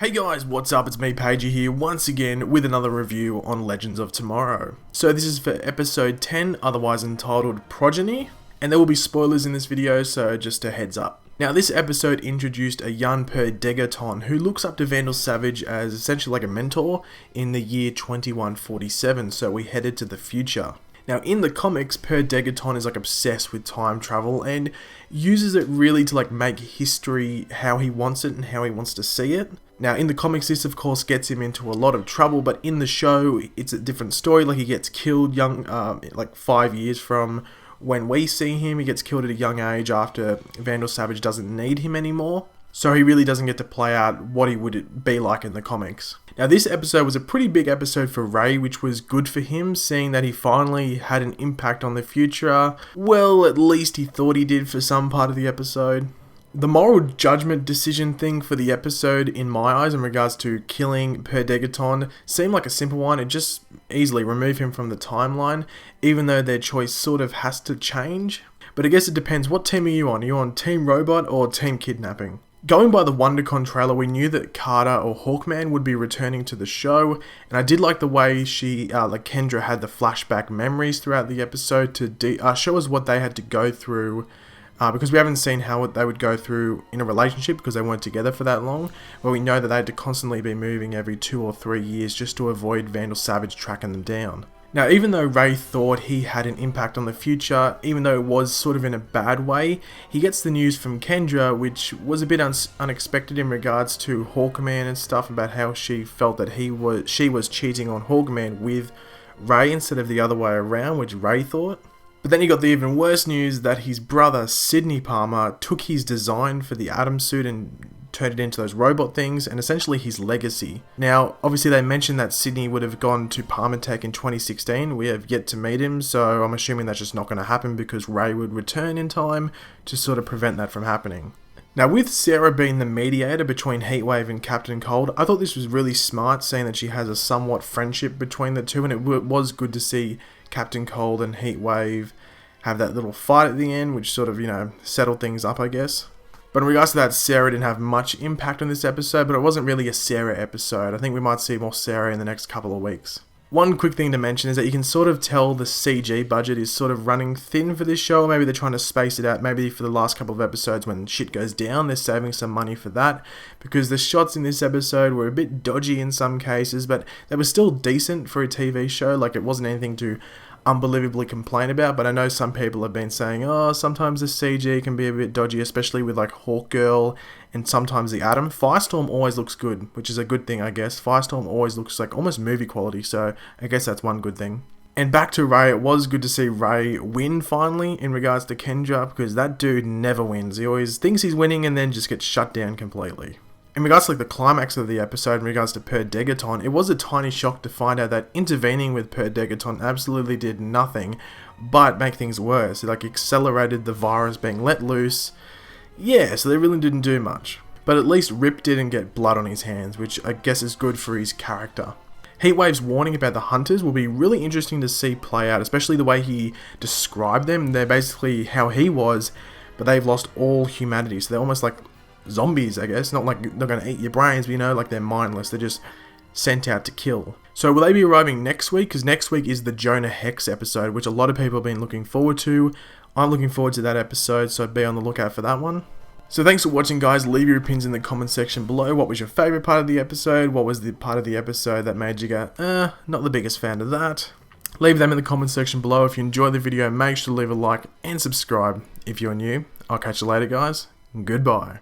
Hey guys, what's up? It's me, Pagey here, once again with another review on Legends of Tomorrow. So this is for episode 10, otherwise entitled Progeny, and there will be spoilers in this video, so just a heads up. Now this episode introduced a young Progeny who looks up to Vandal Savage as essentially like a mentor in the year 2147, so we headed to the future. Now in the comics, Progeny is like obsessed with time travel and uses it really to like make history how he wants it and how he wants to see it. Now in the comics this of course gets him into a lot of trouble, but in the show it's a different story. Like he gets killed young, like 5 years from when we see him. He gets killed at a young age after Vandal Savage doesn't need him anymore. So he really doesn't get to play out what he would be like in the comics. Now this episode was a pretty big episode for Ray, which was good for him, seeing that he finally had an impact on the future. Well, at least he thought he did for some part of the episode. The moral judgment decision thing for the episode, in my eyes, in regards to killing Progeny, seemed like a simple one. It just easily removed him from the timeline, even though their choice sort of has to change. But I guess it depends, what team are you on? Are you on Team Robot or Team Kidnapping? Going by the WonderCon trailer, we knew that Carter or Hawkman would be returning to the show, and I did like the way Kendra had the flashback memories throughout the episode to show us what they had to go through, because we haven't seen how they would go through in a relationship because they weren't together for that long, but we know that they had to constantly be moving every 2 or 3 years just to avoid Vandal Savage tracking them down. Now, even though Ray thought he had an impact on the future, even though it was sort of in a bad way, he gets the news from Kendra, which was a bit unexpected in regards to Hawkman and stuff, about how she felt that she was cheating on Hawkman with Ray instead of the other way around, which Ray thought. But then he got the even worse news that his brother, Sidney Palmer, took his design for the Atom suit and turned it into those robot things, and essentially his legacy. Now, obviously they mentioned that Sidney would have gone to Palmertech in 2016. We have yet to meet him, so I'm assuming that's just not going to happen because Ray would return in time to sort of prevent that from happening. Now, with Sarah being the mediator between Heatwave and Captain Cold, I thought this was really smart, saying that she has a somewhat friendship between the two, and it was good to see Captain Cold and Heatwave have that little fight at the end, which sort of, settled things up, I guess. But in regards to that, Sarah didn't have much impact on this episode, but it wasn't really a Sarah episode. I think we might see more Sarah in the next couple of weeks. One quick thing to mention is that you can sort of tell the CG budget is sort of running thin for this show. Maybe they're trying to space it out. Maybe for the last couple of episodes when shit goes down, they're saving some money for that. Because the shots in this episode were a bit dodgy in some cases, but they were still decent for a TV show. Like, it wasn't anything to unbelievably complain about, but I know some people have been saying, oh, sometimes the CG can be a bit dodgy, especially with like Hawkgirl and sometimes the Atom. Firestorm always looks good, which is a good thing, I guess. Firestorm always looks like almost movie quality, so I guess that's one good thing. And back to Ray, it was good to see Ray win finally in regards to Kendra, because that dude never wins. He always thinks he's winning and then just gets shut down completely. In regards to the climax of the episode, in regards to Progeny, it was a tiny shock to find out that intervening with Progeny absolutely did nothing but make things worse. It accelerated the virus being let loose. Yeah, so they really didn't do much. But at least Rip didn't get blood on his hands, which I guess is good for his character. Heatwave's warning about the hunters will be really interesting to see play out, especially the way he described them. They're basically how he was, but they've lost all humanity, so they're almost like zombies, I guess. Not like they're going to eat your brains, but like they're mindless. They're just sent out to kill. So will they be arriving next week? Because next week is the Jonah Hex episode, which a lot of people have been looking forward to. I'm looking forward to that episode, so be on the lookout for that one. So thanks for watching, guys. Leave your opinions in the comment section below. What was your favourite part of the episode? What was the part of the episode that made you go, not the biggest fan of that? Leave them in the comment section below. If you enjoyed the video, make sure to leave a like and subscribe if you're new. I'll catch you later, guys. Goodbye.